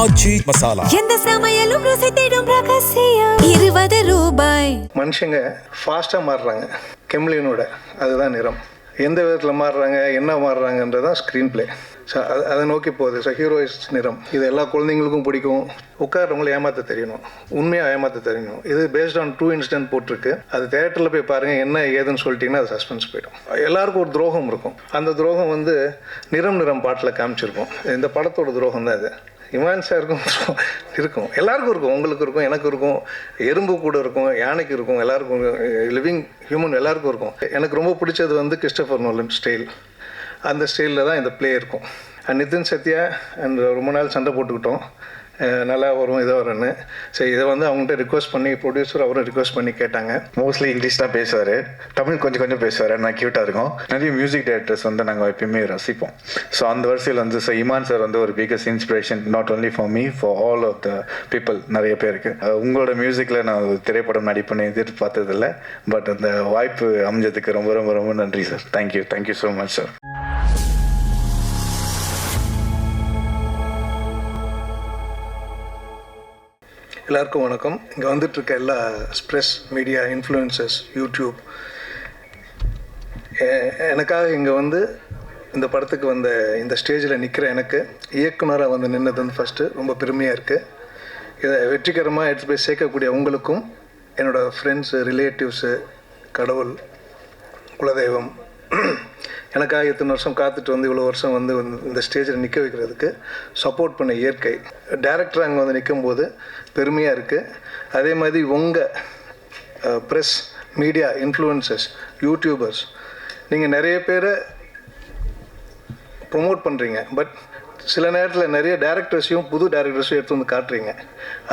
ஆச்சி மசாலா. எந்த சமையலும் ருசி தேடும் ரகசியம் 20 ரூபாய். மனுஷங்க ஃபாஸ்ட்டாக மாறுறாங்க. கெம்லியனோட அதுதான் நிறம். எந்த விதத்தில் மாறுறாங்க, என்ன மாறுறாங்கன்றதான் ஸ்க்ரீன் பிளே. ஸோ அதை நோக்கி போகுது. ஸோ ஹீரோயிஸ் நிறம் இது எல்லா குழந்தைங்களுக்கும் பிடிக்கும். உட்காரவங்களை ஏமாற்ற தெரியணும், உண்மையாக ஏமாற்ற தெரியணும். இது பேஸ்ட் ஆன் 2 இன்சிடென்ட் போட்டிருக்கு. அது தேட்டரில் போய் பாருங்கள், என்ன ஏதுன்னு சொல்லிட்டிங்கன்னா அது சஸ்பென்ஸ் போயிடும். எல்லாருக்கும் ஒரு துரோகம் இருக்கும். அந்த துரோகம் நிறம் பாட்டில் காமிச்சிருக்கும். இந்த படத்தோட துரோகம் தான் இது. இமான் சாருக்கும் இருக்கும், எல்லாருக்கும் இருக்கும். உங்களுக்கு இருக்கும், எனக்கு இருக்கும், எறும்பு கூட இருக்கும், யானைக்கு இருக்கும், எல்லாருக்கும், லிவிங் ஹியூமன் எல்லாருக்கும் இருக்கும். எனக்கு ரொம்ப பிடிச்சது கிறிஸ்டோபர் நோலன் ஸ்டைல். அந்த ஸ்டைலில் தான் இந்த ப்ளே இருக்கும். நிதின் சத்யா அண்ட் ரொம்ப நாள் சண்டை போட்டுக்கிட்டோம், நல்லா வரும் இதை வரும்னு. சரி, இதை அவங்கள்ட்ட ரிக்வஸ்ட் பண்ணி ப்ரொடியூசர் அவரும் ரிக்வஸ்ட் பண்ணி கேட்டாங்க. மோஸ்ட்லி இங்கிலீஷ் தான் பேசுவார், தமிழ் கொஞ்சம் பேசுவார். நான் க்யூட்டாக இருக்கும். நிறைய மியூசிக் டைரக்டர்ஸ் நாங்கள் எப்பயுமே ரசிப்போம். ஸோ அந்த வரிசையில் ஸோ இமான் சார் ஒரு biggest inspiration, not only for me, for all of the people. நிறைய பேருக்கு உங்களோட மியூசிக்கில் நான் ஒரு திரைப்படம் நடிப்பேன்னு எதிர்பார்த்ததில்லை. பட் அந்த வாய்ப்பு அமைஞ்சதுக்கு ரொம்ப ரொம்ப ரொம்ப நன்றி sir. Thank you so much sir. எல்லாருக்கும் வணக்கம். இங்கே வந்துட்டுருக்க எல்லா ஸ்ப்ரெஸ் மீடியா இன்ஃப்ளூயன்சர்ஸ், யூடியூப், எனக்காக இங்கே இந்த படத்துக்கு இந்த ஸ்டேஜில் நிற்கிற எனக்கு இயக்குனராக நின்னது ஃபஸ்ட்டு ரொம்ப பெருமையாக இருக்குது. இதை வெற்றிகரமாக எடுத்து போய் சேர்க்கக்கூடிய உங்களுக்கும், என்னோடய ஃப்ரெண்ட்ஸு, ரிலேட்டிவ்ஸு, கடவுள், குலதெய்வம், எனக்காக இத்தனை வருஷம் காத்துட்டு இவ்வளோ வருஷம் இந்த ஸ்டேஜில் நிற்க வைக்கிறதுக்கு சப்போர்ட் பண்ண இயற்கை, டைரக்டர் அங்கே நிற்கும்போது பெருமையாக இருக்குது. அதே மாதிரி உங்கள் ப்ரெஸ், மீடியா இன்ஃப்ளூயன்சர்ஸ், யூடியூபர்ஸ், நீங்கள் நிறைய பேரை ப்ரொமோட் பண்ணுறீங்க. பட் சில நேரத்தில் நிறைய டேரக்டர்ஸையும் புது டேரக்டர்ஸையும் எடுத்து காட்டுறீங்க.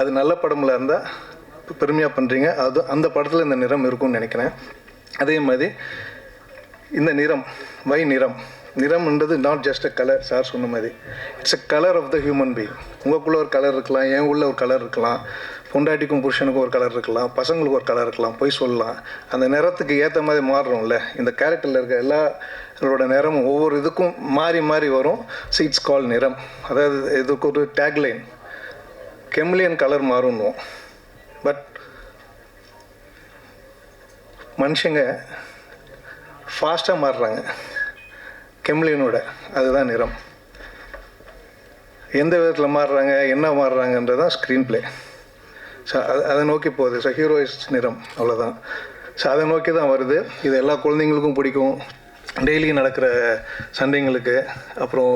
அது நல்ல படமில் இருந்தால் பெருமையாக பண்ணுறீங்க. அது அந்த படத்தில் இந்த நிறம் இருக்கும்னு நினைக்கிறேன். அதே மாதிரி இந்த நிறம், நிறம்ன்றது not just a colour. Sir சொன்ன மாதிரி it's a colour of the human being. உங்களுக்குள்ள ஒரு கலர் இருக்கலாம், என் உள்ள ஒரு கலர் இருக்கலாம், பொண்டாட்டிக்கும் புருஷனுக்கும் ஒரு கலர் இருக்கலாம், பசங்களுக்கு ஒரு கலர் இருக்கலாம், போய் சொல்லலாம். அந்த நிறத்துக்கு ஏற்ற மாதிரி மாறுறோம்ல. இந்த கேரக்டரில் இருக்க எல்லாரோட நிறமும் ஒவ்வொரு இதுக்கும் மாறி வரும். ஸோ இட்ஸ் கால் நிறம். அதாவது இதுக்கு ஒரு டேக்லைன், கெம்லியன் கலர் மாறுன்னுவோம். பட் மனுஷங்க ஃபாஸ்ட்டாக மாறுறாங்க. கெம்லியனோட அதுதான் நிறம். எந்த விதத்தில் மாறுறாங்க, என்ன மாறுறாங்கன்றதான் ஸ்க்ரீன் பிளே. ஸோ அதை நோக்கி போகுது. ஸோ ஹீரோயிஸ் நிறம் அவ்வளோதான். ஸோ அதை நோக்கி தான் வருது. இது எல்லா குழந்தைங்களுக்கும் பிடிக்கும். டெய்லி நடக்கிற சண்டைங்களுக்கு அப்புறம்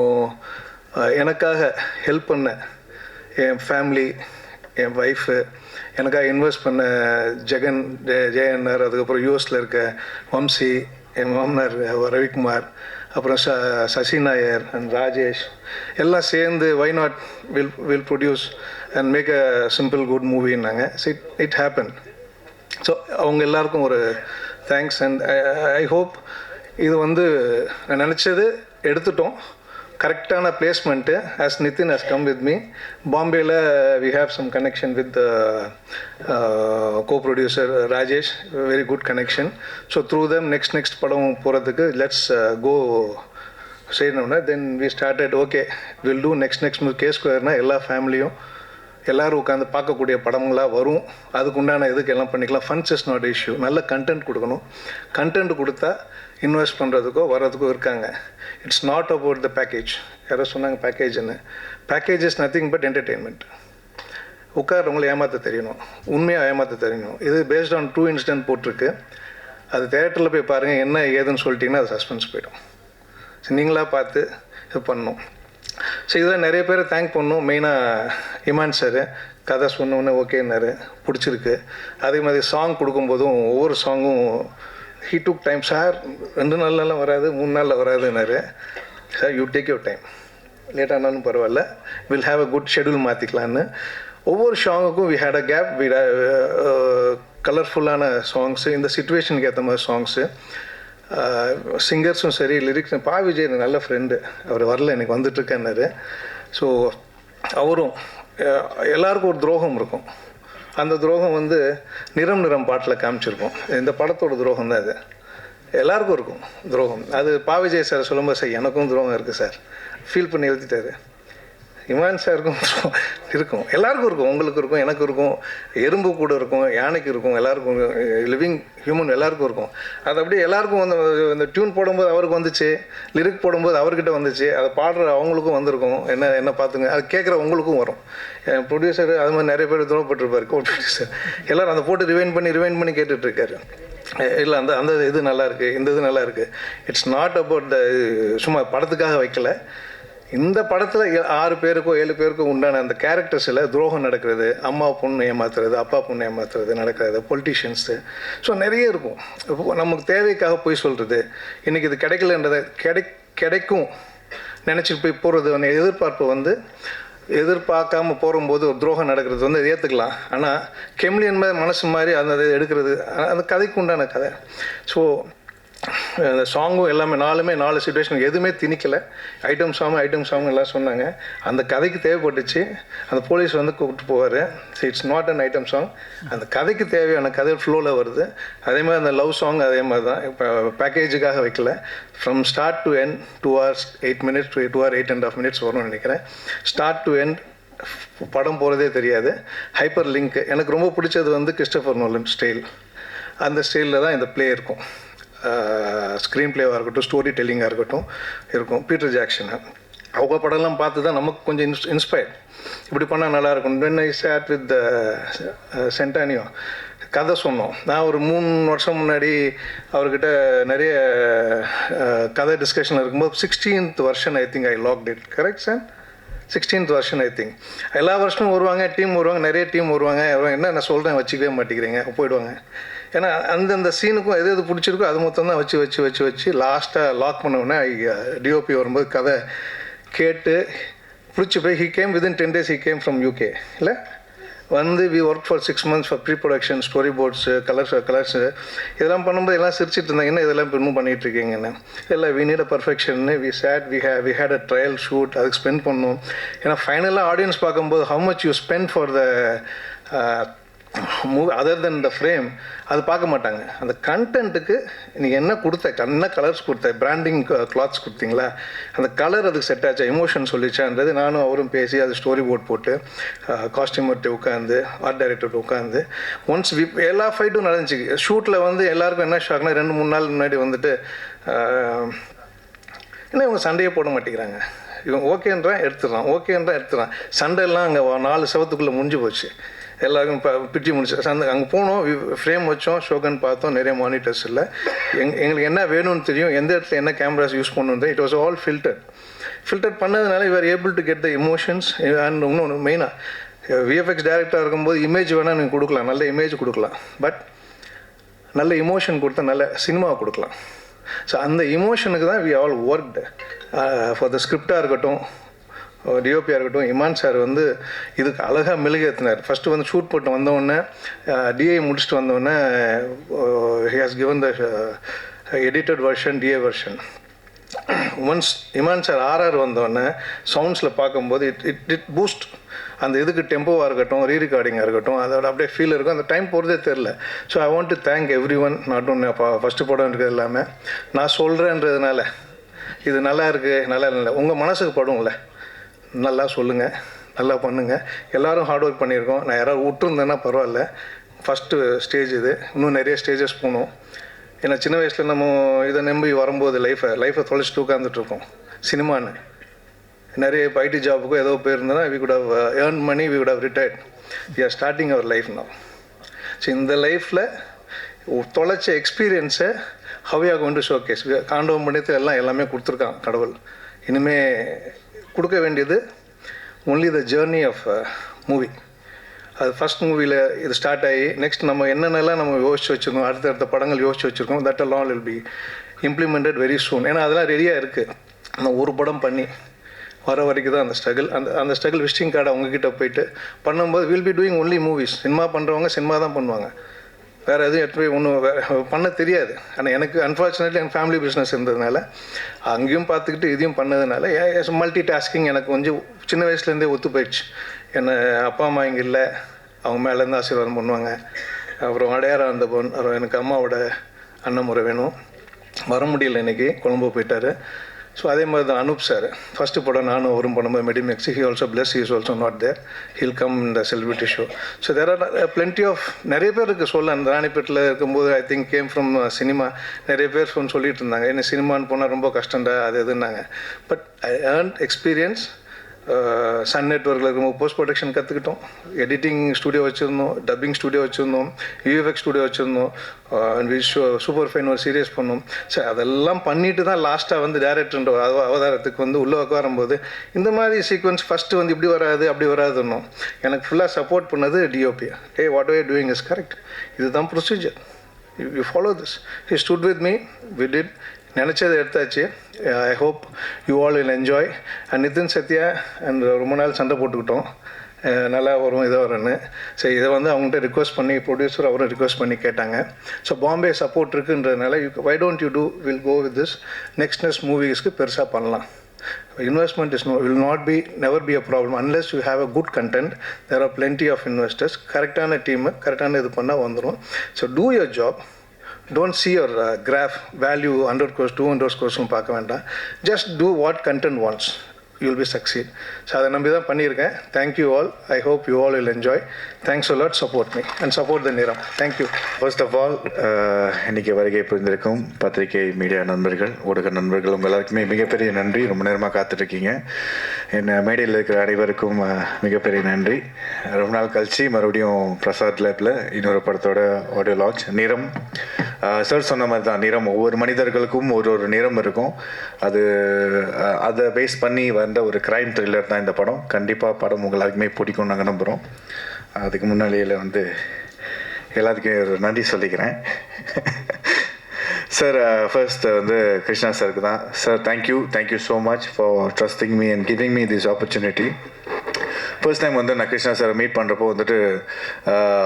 எனக்காக ஹெல்ப் பண்ண என் ஃபேமிலி, என் ஒய்ஃபு, எனக்காக இன்வெஸ்ட் பண்ண ஜெயன்னர், அதுக்கப்புறம் யூஎஸில் இருக்க வம்சி, என் மாமனார் ரவிக்குமார், அப்புறம் சசி நாயர் அண்ட் ராஜேஷ், எல்லாம் சேர்ந்து why not will produce and make a simple good மூவின்னாங்க. So it happen. ஸோ அவங்க எல்லாருக்கும் ஒரு தேங்க்ஸ். அண்ட் ஐ ஹோப் இது நான் நினச்சது எடுத்துட்டோம். கரெக்டான placement. As Nithin has come with me. பாம்பேயில் we have some connection with co-producer Rajesh, very good connection. So through them next படம் போகிறதுக்கு லெட்ஸ் கோ செய்யணும்னா then we started. Okay, will do next K2 எல்லா ஃபேமிலியும் எல்லோரும் உட்காந்து பார்க்கக்கூடிய படங்களாக வரும். அதுக்குண்டான இதுக்கு எல்லாம் பண்ணிக்கலாம். Funds is not issue. நல்ல கண்டென்ட் கொடுக்கணும். கண்டென்ட் கொடுத்தா இன்வெஸ்ட் பண்ணுறதுக்கோ வர்றதுக்கோ இருக்காங்க. It's not about the package. யாரோ சொன்னாங்க பேக்கேஜ்னு. Package is nothing but entertainment. உட்காரவங்களை ஏமாற்ற தெரியணும், உண்மையாக ஏமாற்ற தெரியணும். இது பேஸ்ட் ஆன் 2 இன்சிடென்ட் போட்டிருக்கு. அது தேட்டரில் போய் பாருங்கள், என்ன ஏதுன்னு சொல்லிட்டிங்கன்னா அது சஸ்பென்ஸ் போயிடும். ஸோ நீங்களாக பார்த்து இது பண்ணணும். ஸோ இதெல்லாம் நிறைய பேரை தேங்க் பண்ணணும். மெயினாக இமான் சார் கதை சொன்னோன்னே ஓகேன்னாரு, பிடிச்சிருக்கு. அதே மாதிரி சாங் கொடுக்கும்போதும் ஒவ்வொரு சாங்கும் ஹீ டுக் டைம். சார் 2 நாள்லாம் வராது, 3 நாளில் வராதுன்னாரு. Sir you take your time, லேட்டானாலும் பரவாயில்ல, will have a good schedule மாற்றிக்கலான்னு. ஒவ்வொரு சாங்குக்கும் we had a gap. We கலர்ஃபுல்லான சாங்ஸு, இந்த சிச்சுவேஷனுக்கு ஏற்ற மாதிரி சாங்ஸு. சிங்கர்ஸும் சரி, லிரிக்ஸ். விஜய் நல்ல ஃப்ரெண்டு, அவர் வரல, எனக்கு வந்துட்டுருக்கேன்னாரு. ஸோ அவரும், எல்லாருக்கும் ஒரு துரோகம் இருக்கும். அந்த துரோகம் நிறம் பாட்டில் காமிச்சிருக்கோம். இந்த படத்தோட துரோகம் தான் இது. எல்லாருக்கும் இருக்கும் துரோகம். அது விஜய் சார் சொல்லும்போது, சார் எனக்கும் துரோகம் இருக்குது சார், ஃபீல் பண்ணி எழுதிட்டாரு. இமான் சாருக்கும் இருக்கும், எல்லாருக்கும் இருக்கும், உங்களுக்கு இருக்கும், எனக்கு இருக்கும், எறும்பு கூட இருக்கும், யானைக்கு இருக்கும், எல்லாருக்கும் லிவிங் ஹியூமன் எல்லாருக்கும் இருக்கும். அது அப்படியே எல்லாருக்கும் வந்து இந்த டியூன் போடும்போது அவருக்கு வந்துச்சு, லிரிக் போடும்போது அவர்கிட்ட வந்துச்சு, அதை பாடுற அவங்களுக்கும் வந்திருக்கும். என்ன பார்த்துங்க, அது கேட்குற உங்களுக்கும் வரும். ப்ரொடியூசர் அது மாதிரி நிறைய பேர் துணப்பட்டிருப்பார், கோ ப்ரொடியூசர் எல்லோரும் அதை போட்டு ரிவைண்ட் பண்ணி கேட்டுட்ருக்காரு. இல்லை அந்த இது நல்லா இருக்குது, இந்த இது நல்லா இருக்குது. இட்ஸ் நாட் அபவுட் த சும்மா படத்துக்காக வைக்கல. இந்த படத்தில் 6 பேருக்கோ 7 பேருக்கோ உண்டான அந்த கேரக்டர்ஸில் துரோகம் நடக்கிறது, அம்மா பொண்ணு ஏமாத்துறது, அப்பா பொண்ணு ஏமாத்துறது நடக்கிறது, பொலிட்டீஷியன்ஸு, ஸோ நிறைய இருக்கும். நமக்கு தேவைக்காக போய் சொல்கிறது, இன்றைக்கி இது கிடைக்கலன்றதை கிடைக்கும் நினச்சிட்டு போய் போகிறது எதிர்பார்ப்பு வந்து எதிர்பார்க்காம போகும்போது ஒரு துரோகம் நடக்கிறது வந்து ஏற்றுக்கலாம். ஆனால் கெமிலியன் மாதிரி மனசு மாதிரி அந்த எடுக்கிறது அந்த கதைக்கு உண்டான கதை. ஸோ அந்த சாங்கும் எல்லாமே 4 சுச்சுவேஷன் எதுவுமே திணிக்கலை. ஐட்டம் சாங் எல்லாம் சொன்னாங்க. அந்த கதைக்கு தேவைப்பட்டுச்சு. அந்த போலீஸ் வந்து கூப்பிட்டு போவார். It's not an item song, அந்த கதைக்கு தேவையான கதை ஃப்ளோவில் வருது. அதே மாதிரி அந்த லவ் சாங் அதே மாதிரி தான். இப்போ பேக்கேஜுக்காக வைக்கல. From start to end 2 hours 8 minutes to 2 hours 8.5 minutes வரும்னு நினைக்கிறேன். ஸ்டார்ட் டு எண்ட் படம் போகிறதே தெரியாது. ஹைப்பர் லிங்க் எனக்கு ரொம்ப பிடிச்சது வந்து கிறிஸ்டோபர் நோலன் ஸ்டைல். அந்த ஸ்டைலில் தான் இந்த ப்ளே இருக்கும். ஸ்க்ரீன் பிளேவாக இருக்கட்டும், ஸ்டோரி டெல்லிங்காக இருக்கட்டும் இருக்கும். பீட்டர் ஜாக்சனு அவங்க படம்லாம் பார்த்து தான் நமக்கு கொஞ்சம் இன்ஸ்பயர், இப்படி பண்ணால் நல்லாயிருக்கும். வென் ஐ சாட் வித் சென்டானியோ கதை சொன்னோம். நான் ஒரு 3 வருஷம் முன்னாடி அவர்கிட்ட நிறைய கதை டிஸ்கஷன் இருக்கும்போது 16th version I think I locked it. Correct sir? 16th version I think. எல்லா வருஷமும் வருவாங்க, டீம் வருவாங்க, நிறைய டீம் வருவாங்க. என்ன நான் சொல்கிறேன் வச்சுக்கவே மாட்டேங்கிறீங்க, போயிடுவாங்க. ஏன்னா அந்தந்த சீனுக்கும் எது பிடிச்சிருக்கோ அது மொத்தம் தான் வச்சு லாஸ்ட்டாக லாக் பண்ணோடனே டிஓபி வரும்போது கதை கேட்டு பிடிச்சி போய் he came within 10 days he came from UK. இல்லை வந்து we work for 6 months for pre production, story boards, colours இதெல்லாம் பண்ணும்போது எல்லாம் சிரிச்சிட்டு இருந்தாங்க, என்ன இதெல்லாம் இன்னும் பண்ணிகிட்டு இருக்கீங்கன்னு. இல்லை வி நீட் அ பர்ஃபெக்ஷன்னு we had a trial shoot, அதுக்கு ஸ்பெண்ட் பண்ணோம். ஏன்னா ஃபைனலாக ஆடியன்ஸ் பார்க்கும்போது how much you spend for the movie other than the frame அது பார்க்க மாட்டாங்க. அந்த கண்டென்ட்டுக்கு நீங்கள் என்ன என்ன கலர்ஸ் கொடுத்த, பிராண்டிங் கிளாத்ஸ் கொடுத்தீங்களா, அந்த கலர் அதுக்கு செட் ஆச்சா, எமோஷன் சொல்லிச்சான்றது நானும் அவரும் பேசி அது ஸ்டோரி போர்ட் போட்டு காஸ்டியூமர்கிட்ட உட்காந்து ஆர்ட் டைரக்டர்கிட்ட உட்காந்து ஒன்ஸ் எல்லா ஃபைட்டும் நடந்துச்சு. ஷூட்டில் வந்து எல்லாருக்கும் என்ன ஷாக்னா 2-3 நாள் முன்னாடி வந்துட்டு என்ன இவங்க சண்டையே போட மாட்டேங்கிறாங்க, இவன் ஓகேன்றான் எடுத்துடுறான். சண்டையெல்லாம் அங்கே 4 செவத்துக்குள்ளே முடிஞ்சு போச்சு. எல்லாருக்கும் பிரிச்சு முடிச்சு அங்கே போனோம், ஃப்ரேம் வச்சோம், ஷோகன் பார்த்தோம், நிறைய மானிட்டர்ஸ் இல்லை. எங்களுக்கு என்ன வேணும்னு தெரியும், எந்த இடத்துல என்ன கேமராஸ் யூஸ் பண்ணணும். இட் வாஸ் ஆல் ஃபில்டர் பண்ணதுனால you are able to get the emotions. And இன்னொன்று மெயினாக விஎஃப்எக்ஸ் டைரக்டராக இருக்கும்போது இமேஜ் வேணால் நீங்கள் கொடுக்கலாம், நல்ல இமேஜ் கொடுக்கலாம். பட் நல்ல இமோஷன் கொடுத்தா நல்ல சினிமாவை கொடுக்கலாம். ஸோ அந்த இமோஷனுக்கு தான் we all worked for the ஸ்கிரிப்டாக இருக்கட்டும், டிஓபியாக இருக்கட்டும். இமான் சார் வந்து இதுக்கு அழகாக மெழுகேற்றினார். ஃபஸ்ட்டு வந்து ஷூட் போட்டு வந்தோடனே டிஏ முடிச்சுட்டு வந்தோடனே he has given the edited version, DA version. Once Imman sir RR வந்தோடனே சவுண்ட்ஸில் பார்க்கும்போது இட் பூஸ்ட். அந்த இதுக்கு டெம்போவாக இருக்கட்டும், ரீரிகார்டிங்காக இருக்கட்டும், அதோட அப்படியே ஃபீல் இருக்கும். அந்த டைம் போகிறதே தெரில. So I want to thank every one, not ஒன்று ஃபஸ்ட்டு படம் இருக்கிறது எல்லாமே நான் சொல்கிறேன்றதுனால இது நல்லா இருக்குது நல்லா இல்லை உங்கள் மனசுக்கு படும்ல, நல்லா சொல்லுங்கள், நல்லா பண்ணுங்கள். எல்லோரும் ஹார்ட் ஒர்க் பண்ணியிருக்கோம். நான் யாராவது விட்டுருந்தேன்னா பரவாயில்ல. ஃபஸ்ட்டு ஸ்டேஜ் இது, இன்னும் நிறைய ஸ்டேஜஸ் போகணும். ஏன்னா சின்ன வயசில் நம்ம இதை நம்பி வரும்போது லைஃப்பை தொலைச்சிட்டு உட்காந்துட்ருக்கோம். சினிமான்னு நிறைய இப்போ ஐடி ஜாபுக்கும் ஏதோ போயிருந்தோன்னா we could have earn money, we could have retired. We are starting our life now. So இந்த லைஃப்பில் தொலைச்ச எக்ஸ்பீரியன்ஸை how you are going to showcase. காண்டவம் பண்ணியத்தில் எல்லாமே கொடுத்துருக்கான் கடவுள். இனிமேல் கொடுக்க வேண்டியது only the journey of movie. அது ஃபஸ்ட் மூவியில் இது ஸ்டார்ட் ஆகி நெக்ஸ்ட் நம்ம என்னென்னலாம் நம்ம யோசிச்சு வச்சுருக்கோம், அடுத்தடுத்த படங்கள் யோசிச்சு வச்சுருக்கோம். That all will be implemented very soon. ஏன்னா அதெல்லாம் ரெடியாக இருக்குது. அந்த ஒரு படம் பண்ணி வர வரைக்கும் தான் அந்த ஸ்ட்ரகிள். அந்த ஸ்ட்ரகிள் விசிட்டிங் கார்டு அவங்கக்கிட்ட போயிட்டு பண்ணும்போது will be doing only movies. Cinema பண்ணுறவங்க சினிமா தான் பண்ணுவாங்க, வேறு எதுவும் எடுத்து போய் ஒன்றும் பண்ண தெரியாது. ஆனால் எனக்கு அன்ஃபார்ச்சுனேட்லி என் ஃபேமிலி பிஸ்னஸ் இருந்ததுனால அங்கேயும் பார்த்துக்கிட்டு இதையும் பண்ணதுனால மல்டி டாஸ்கிங் எனக்கு கொஞ்சம் சின்ன வயசுலேருந்தே ஒத்து போயிடுச்சு. என்னை அப்பா அம்மா இங்கே இல்லை, அவங்க மேலேருந்து ஆசீர்வாதம் பண்ணுவாங்க. அப்புறம் அடையாரம் அந்த பொண்ணு எனக்கு அம்மாவோட அண்ணன் முறை வேணும், வர முடியல, இன்றைக்கி கொழம்பு போயிட்டார். ஸோ அதே மாதிரி தான் அனூப் சார் ஃபஸ்ட்டு படம் நானும் அவரும் பண்ணும்போது Medimix he also plus he is also not there he'll come இந்த celebrity show. So there are plenty of நிறைய பேர் இருக்குது சொல்ல. அந்த ராணிப்பேட்டில் இருக்கும்போது I think came from cinema நிறைய பேர் சொல்லிட்டு இருந்தாங்க, என்ன சினிமான்னு போனால் ரொம்ப கஷ்டம்டா அது எதுன்னாங்க. But I earn experience. Sun நெட்வொர்க்கில் இருக்கும்போது போஸ்ட் ப்ரொடக்ஷன் கற்றுக்கிட்டோம், எடிட்டிங் ஸ்டுடியோ வச்சுருந்தோம், டப்பிங் ஸ்டுடியோ வச்சுருந்தோம், யூஎஃப்எக்ஸ் ஸ்டுடியோ வச்சுருந்தோம், சூப்பர் ஃபைன் ஒரு சீரியஸ் பண்ணோம். சரி அதெல்லாம் பண்ணிட்டு தான் லாஸ்ட்டாக வந்து டேரக்டர்ன்ற அவதாரத்துக்கு வந்து உள்ளே உட்காரும்போது இந்த மாதிரி சீக்வன்ஸ் ஃபஸ்ட்டு வந்து இப்படி வராது அப்படி வராதுன்னும் எனக்கு ஃபுல்லாக சப்போர்ட் பண்ணது DOP. What are doing is correct, இதுதான் procedure, you follow this. He stood with me, we did, நினச்சதை எடுத்தாச்சு. I hope you all will enjoy. And Nithin Sathya and ரொம்ப நாள் சண்டை போட்டுக்கிட்டோம், நல்லா வரும் இதை வரும்னு. சரி இதை வந்து அவங்கள்ட்ட ரிக்வஸ்ட் பண்ணி ப்ரொடியூசர் அவரும் ரிக்வஸ்ட் பண்ணி கேட்டாங்க. ஸோ பாம்பே சப்போர்ட் இருக்குன்றதுனால why don't you do will go with this next மூவிஸ்க்கு பெருசாக பண்ணலாம். Investment will not be, never be a problem unless you have a good content. There are plenty of investors. கரெக்டான team கரெக்டான இது பண்ணால் வந்துடும். So two your job. Don't see your graph value 100 crores 200 crores பார்க்க வேண்டாம். Just do what content wants. You will be succeed. So அதை நம்பி தான் பண்ணியிருக்கேன். Thank you all. I hope you all will enjoy. Thanks a lot. Support me and support the Niram. Thank you. First of all இன்றைக்கி வருகை புரிந்திருக்கும் பத்திரிகை media நண்பர்கள், ஊடக நண்பர்கள் உங்கள் எல்லாருக்குமே மிகப்பெரிய நன்றி. ரொம்ப நேரமாக காத்துட்ருக்கீங்க. என்ன மேடையில் இருக்கிற அனைவருக்கும் மிகப்பெரிய நன்றி. ரொம்ப நாள் கழிச்சு மறுபடியும் பிரசாத் லேப்பில் இன்னொரு படத்தோட ஆடியோ லான்ச். நிறம் சார் சொன்ன மாதிரி தான், நிறம் ஒவ்வொரு மனிதர்களுக்கும் ஒரு நிறம் இருக்கும். அதை பேஸ் பண்ணி வந்த ஒரு க்ரைம் த்ரில்லர் தான் இந்த படம். கண்டிப்பாக படம் உங்கள் எல்லாருக்குமே பிடிக்கும் நாங்கள் நம்புகிறோம். அதுக்கு முன்னாடியில் வந்து எல்லாத்துக்கும் ஒரு நன்றி சொல்லிக்கிறேன். சார் ஃபர்ஸ்ட் வந்து கிருஷ்ணா சாருக்கு தான். Sir thank you so much for trusting me and giving me this opportunity. First time வந்து நான் கிருஷ்ணா சாரை மீட் பண்ணுறப்போ வந்துட்டு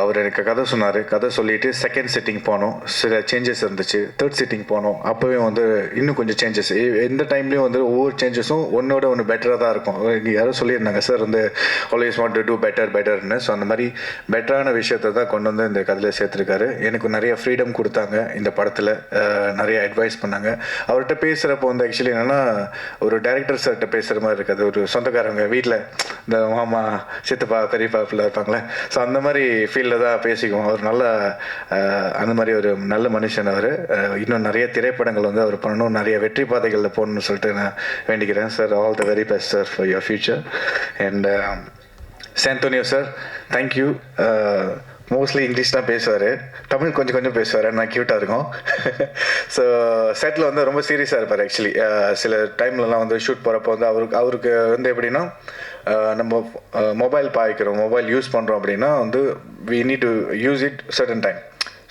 அவர் எனக்கு கதை சொன்னார். கதை சொல்லிவிட்டு செகண்ட் சிட்டிங் போனோம், சில சேஞ்சஸ் இருந்துச்சு. தேர்ட் சிட்டிங் போனோம், அப்போவே வந்து இன்னும் கொஞ்சம் சேஞ்சஸ். எந்த டைம்லேயும் வந்து ஒவ்வொரு சேஞ்சஸும் ஒன்றோட ஒன்று பெட்டராக தான் இருக்கும். யாரும் சொல்லியிருந்தாங்க சார் வந்து ஆல்வேஸ் வாண்ட் டு டூ பெட்டர்னு. ஸோ அந்த மாதிரி பெட்டரான விஷயத்தை தான் கொண்டு வந்து இந்த கதையில் சேர்த்துருக்காரு. எனக்கு நிறைய ஃப்ரீடம் கொடுத்தாங்க இந்த படத்தில், நிறைய அட்வைஸ் பண்ணாங்க. அவர்கிட்ட பேசுகிறப்போ வந்து ஆக்சுவலி என்னென்னா ஒரு டைரக்டர் சார்கிட்ட பேசுகிற மாதிரி இருக்காது, ஒரு சொந்தக்காரங்க வீட்டில் இந்த மாமா சித்தப்பா பெரியப்பா பிள்ளை இருப்பாங்களே, ஸோ அந்த மாதிரி ஃபீல்டில் தான் பேசிக்குவோம். அவர் நல்ல அந்த மாதிரி ஒரு நல்ல மனுஷன். அவர் இன்னும் நிறைய திரைப்படங்கள் வந்து அவர் பண்ணணும், நிறைய வெற்றி பாதைகளில் போகணும்னு சொல்லிட்டு நான் வேண்டிக்கிறேன். Sir all the very best sir for your future. And Santhonio sir thank you. Mostly English தான் பேசுவார், தமிழ் கொஞ்சம் பேசுவார், நான் க்யூட்டாக இருக்கும். ஸோ செட்டில் வந்து ரொம்ப சீரியஸாக இருப்பார். ஆக்சுவலி சில டைம்லலாம் வந்து ஷூட் போகிறப்போ வந்து அவருக்கு வந்து எப்படின்னா நம்ம மொபைல் பாய்க்கிறோம், மொபைல் யூஸ் பண்ணுறோம் அப்படின்னா வந்து we need to use it certain time.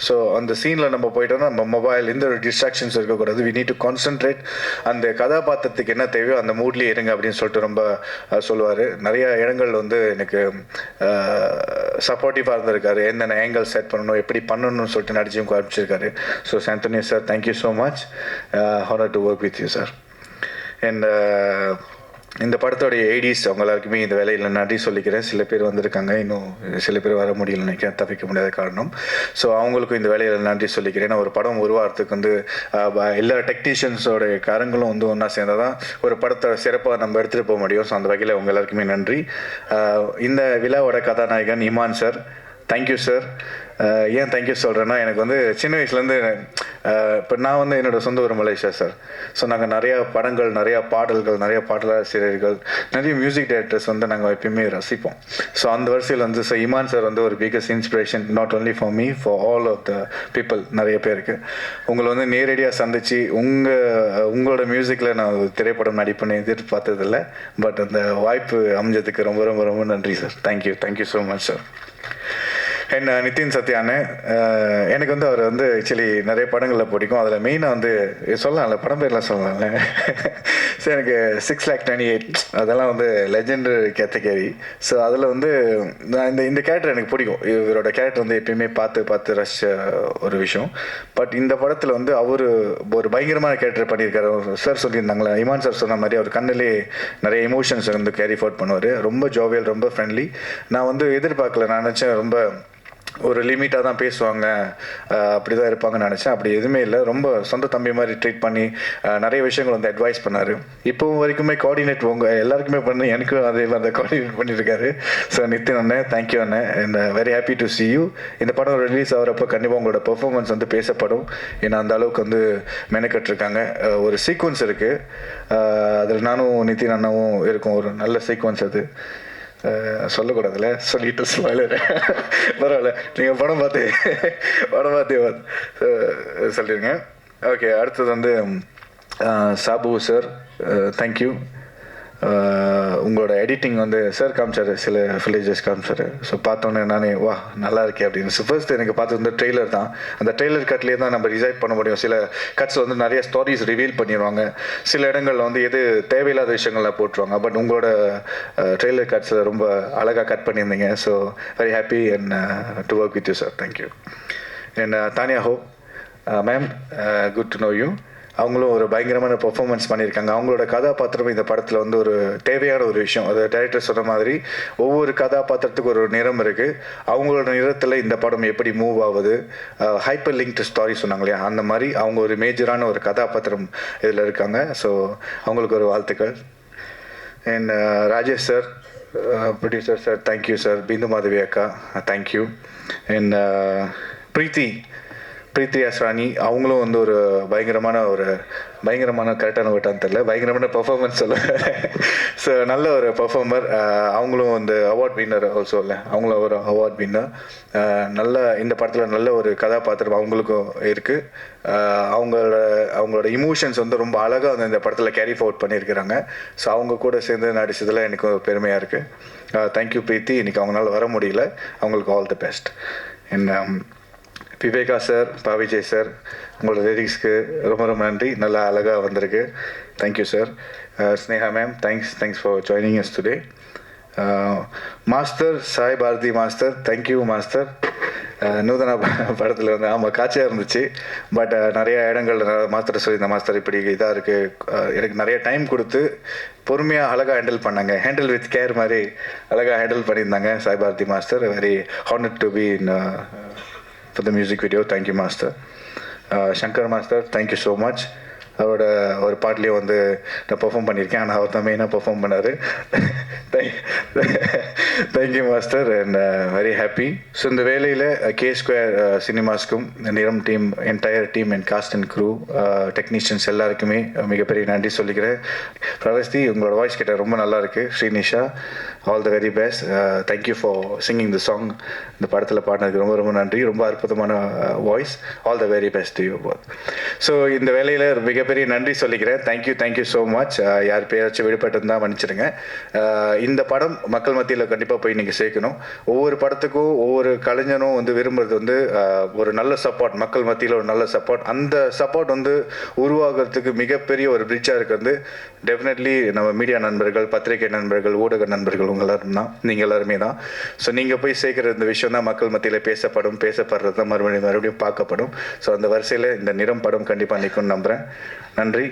So அந்த சீனில் நம்ம போயிட்டோம்னா நம்ம மொபைல் எந்த ஒரு டிஸ்ட்ராக்ஷன்ஸ் இருக்கக்கூடாது. வி நீட் டு கான்சன்ட்ரேட், அந்த கதாபாத்திரத்துக்கு என்ன தேவையோ அந்த மூட்லேயே இருங்க அப்படின்னு சொல்லிட்டு ரொம்ப சொல்லுவார். நிறைய இடங்கள் வந்து எனக்கு சப்போர்ட்டிவாக இருந்திருக்காரு. என்னென்ன ஆங்கிள் செட் பண்ணணும், எப்படி பண்ணணும்னு சொல்லிட்டு நடிச்சும் காமிச்சிருக்காரு. So Santhonio sir thank you so much. Honour to work with you sir. And இந்த படத்தோடைய ஏடிஸ் அவங்க எல்லாருக்குமே இந்த வேலையில் நன்றி சொல்லிக்கிறேன். சில பேர் வந்திருக்காங்க, இன்னும் சில பேர் வர முடியல நினைக்கிறேன், தப்பிக்க முடியாத காரணம். ஸோ அவங்களுக்கும் இந்த வேலையில் நன்றி சொல்லிக்கிறேன். ஏன்னா ஒரு படம் உருவாகிறதுக்கு வந்து எல்லா டெக்னீஷியன்ஸோட காரங்களும் வந்து ஒன்றா சேர்ந்தால் தான் ஒரு படத்தை சிறப்பாக நம்ம எடுத்துகிட்டு போக முடியும். ஸோ அந்த வகையில் அவங்க எல்லாருக்குமே நன்றி. இந்த விழாவோட கதாநாயகன் இமான் சார் தேங்க்யூ சார். ஏன் தேங்க்யூ சொல்கிறேன்னா, எனக்கு வந்து சின்ன வயசுலேருந்து இப்போ நான் வந்து என்னோடய சொந்த ஊர் மலேசியா சார். ஸோ நாங்கள் நிறையா படங்கள், நிறையா பாடல்கள், நிறையா பாடலாசிரியர்கள், நிறைய மியூசிக் டைரக்டர்ஸ் வந்து நாங்கள் எப்பயுமே ரசிப்போம். ஸோ அந்த வரிசையில் வந்து ஸோ இமான் சார் வந்து ஒரு biggest inspiration, not only for me, for all of the people. நிறைய பேருக்கு உங்களை வந்து நேரடியாக சந்தித்து உங்களோட மியூசிக்கில் நான் திரைப்படம் நடிப்பேன்னு எதிர்பார்த்ததில்லை. பட் அந்த வாய்ப்பு அமைஞ்சதுக்கு ரொம்ப ரொம்ப ரொம்ப நன்றி sir. Thank you so much sir. And Nithin சத்யான்னு எனக்கு வந்து அவர் வந்து ஆக்சுவலி நிறைய படங்களில் பிடிக்கும். அதில் மெயினாக வந்து சொல்லலாம்ல, படம் பேர்லாம் சொல்லலாம்ல. ஸோ எனக்கு 6,28,000 அதெல்லாம் வந்து லெஜெண்டரி கேட்டகரி. ஸோ அதில் வந்து நான் இந்த கேரக்டர் எனக்கு பிடிக்கும். இவரோட கேரக்டர் வந்து எப்பயுமே பார்த்து ரசித்த ஒரு விஷயம். பட் இந்த படத்தில் வந்து அவர் ஒரு பயங்கரமான கேரக்டர் பண்ணியிருக்காரு. சார் சொல்லியிருந்தாங்களே, இமான் சார் சொன்ன மாதிரி அவர் கண்ணிலே நிறைய எமோஷன்ஸ் வந்து கேரி ஃபார்வர்ட் பண்ணுவார். ரொம்ப ஜோவியல், ரொம்ப ஃப்ரெண்ட்லி. நான் வந்து எதிர்பார்க்கல, நான் நினச்சேன் ரொம்ப ஒரு லிமிட்டாக தான் பேசுவாங்க, அப்படி தான் இருப்பாங்கன்னு நினச்சேன். அப்படி எதுவுமே இல்லை. ரொம்ப சொந்த தம்பி மாதிரி ட்ரீட் பண்ணி நிறைய விஷயங்கள் வந்து அட்வைஸ் பண்ணார். இப்போவும் வரைக்குமே கோஆர்டினேட் உங்கள் எல்லாருக்குமே பண்ணி எனக்கும் அதே மாதிரி தான் கோஆர்டினேட் பண்ணியிருக்காரு. ஸோ நித்தின் அண்ணன், தேங்க்யூ அண்ணன், and very happy to C you. இந்த படம் ரிலீஸ் ஆகிறப்போ கண்டிப்பாக உங்களோட பெர்ஃபார்மன்ஸ் வந்து பேசப்படும். ஏன்னா அந்த அளவுக்கு வந்து மெனக்கட்டிருக்காங்க. ஒரு சீக்வன்ஸ் இருக்குது, அதில் நானும் நித்தின் அண்ணாவும் இருக்கும். ஒரு நல்ல சீக்வன்ஸ் அது. சொல்லக்கூடாதுல்ல, சொல்லிட்டு ஸ்பாயிலர் பரவாயில்ல, நீங்கள் படம் பார்த்தே சொல்லிடுங்க. ஓகே, அடுத்தது வந்து சாபு சார், தேங்க்யூ. உங்களோட எடிட்டிங் வந்து சார் காமிச்சார், சில வில்லேஜஸ் காமிச்சார். ஸோ பார்த்தோன்னே நானே வா நல்லா இருக்கே அப்படின்னு. ஃபர்ஸ்ட் எனக்கு பார்த்தது வந்து ட்ரெய்லர் தான். அந்த ட்ரெய்லர் கட்லேயே தான் நம்ம டிசைட் பண்ண முடியும். சில கட்ஸ் வந்து நிறைய ஸ்டோரிஸ் ரிவீல் பண்ணிடுவாங்க, சில இடங்களில் வந்து எது தேவையில்லாத விஷயங்கள்லாம் போட்டுருவாங்க. பட் உங்களோட ட்ரெய்லர் கட்ஸில் ரொம்ப அழகாக கட் பண்ணியிருந்தீங்க. So very happy and to work with you sir, thank you. And Tanya Hope ma'am, good to know you. அவங்களும் ஒரு பயங்கரமான பெர்ஃபார்மன்ஸ் பண்ணியிருக்காங்க. அவங்களோட கதாபாத்திரம் இந்த படத்தில் வந்து ஒரு தேவையான ஒரு விஷயம். அது டைரக்டர் சொன்ன மாதிரி ஒவ்வொரு கதாபாத்திரத்துக்கு ஒரு நிறம் இருக்குது. அவங்களோட நிறத்தில் இந்த படம் எப்படி மூவ் ஆகுது, ஹைப்பர் லிங்க்டு ஸ்டாரி சொன்னாங்க இல்லையா, அந்த மாதிரி அவங்க ஒரு மேஜரான ஒரு கதாபாத்திரம் இதில் இருக்காங்க. ஸோ அவங்களுக்கு ஒரு வாழ்த்துக்கள். And Rajesh sir, producer sir, thank you sir. Bindu Madhavi அக்கா, தேங்க்யூ. அண்ட் பிரீத்தி அஸ்ரானி, அவங்களும் வந்து ஒரு பயங்கரமான கரெக்டான வேட்டான்னு தெரியல, பயங்கரமான பர்ஃபார்மன்ஸ் சொல்ல. ஸோ நல்ல ஒரு பர்ஃபார்மர். அவங்களும் வந்து அவார்ட் வின்னர் ஆல்சோ இல்லை, அவங்களும் ஒரு அவார்ட் வின்னர். நல்ல இந்த படத்தில் நல்ல ஒரு கதாபாத்திரம் அவங்களுக்கும் இருக்குது. அவங்களோட இமோஷன்ஸ் வந்து ரொம்ப அழகாக வந்து இந்த படத்தில் கேரி ஃபார்வர்ட் பண்ணியிருக்கிறாங்க. ஸோ அவங்க கூட சேர்ந்து நடிச்சதில் எனக்கு பெருமையாக இருக்குது. தேங்க்யூ பிரீத்தி. இன்றைக்கி அவங்களால வர முடியல, அவங்களுக்கு ஆல் தி பெஸ்ட். என்ன விவேகா சார், பாவிஜய் சார், உங்களோட லிரிக்ஸ்க்கு ரொம்ப நன்றி. நல்லா அழகாக வந்திருக்கு, thank you sir. Sneha ma'am, thanks for joining us today. Master Sai Bharathi master, thank you master. Nuthana படத்தில் வந்து ஆமாம் காட்சியாக இருந்துச்சு. பட் நிறைய இடங்கள் மாஸ்டர் சொல்லி இந்த மாஸ்டர் இப்படி இதாக இருக்குது, எனக்கு நிறைய டைம் கொடுத்து பொறுமையாக அழகாக ஹேண்டில் வித் கேர் மாதிரி அழகாக ஹேண்டில் பண்ணியிருந்தாங்க Sai Bharathi master. Very honoured to be in for the music video. Thank you master. Shankar master, thank you so much. அவரோட ஒரு பாட்லேயே வந்து நான் பெர்ஃபார்ம் பண்ணியிருக்கேன், ஆனால் அவர் தான் மெயினாக பெர்ஃபார்ம் பண்ணார். Thank you master and very happy. So இந்த வேலையில் K2 சினிமாஸ்க்கும் Niram team, entire team and cast and crew, technicians எல்லாருக்குமே மிகப்பெரிய நன்றி சொல்லிக்கிறேன். பிரவஸ்தி, உங்களோட வாய்ஸ் கேட்டால் ரொம்ப நல்லா இருக்குது. Srinisha, all the very best. Thank you for singing the song. இந்த படத்தில் பாடினதுக்கு ரொம்ப நன்றி. ரொம்ப அற்புதமான voice. All the very best to you both. So இந்த வேலையில் மிகப்பெரிய நன்றி சொல்லிக்கிறேன். Thank you so much. யார் பேராச்சும் விடுபட்டிருந்தால் மன்னிச்சிடுங்க. இந்த படம் மக்கள் மத்தியில் கண்டிப்பாக போய் நீங்கள் சேர்க்கணும். ஒவ்வொரு படத்துக்கும் ஒவ்வொரு கலைஞனும் வந்து விரும்புறது வந்து ஒரு நல்ல சப்போர்ட், மக்கள் மத்தியில் ஒரு நல்ல சப்போர்ட். அந்த சப்போர்ட் வந்து உருவாகிறதுக்கு மிகப்பெரிய ஒரு பிரிட்ஜாக இருக்கிறது டெஃபினெட்லி நம்ம மீடியா நண்பர்கள், பத்திரிகை நண்பர்கள், ஊடக நண்பர்கள், உங்கள் எல்லாரும் தான், நீங்கள் எல்லாருமே தான். ஸோ நீங்கள் போய் சேர்க்குற இந்த விஷயம் தான் மக்கள் மத்தியில் பேசப்படுறது தான் மறுபடியும் பார்க்கப்படும். ஸோ அந்த வரிசையில் இந்த நிறம் படம் கண்டிப்பாக நிற்கும்னு நம்புகிறேன். நன்றி.